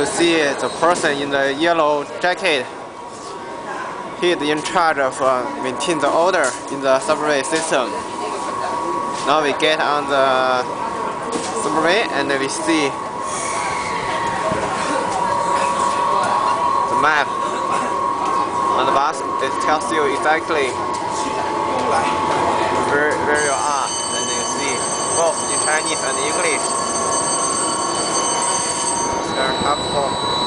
you see the person in the yellow jacket. He is in charge of maintaining the order in the subway system. Now we get on the subway and we see the map on the bus. It tells you exactly where you are, and you see both in Chinese and English. It's very helpful.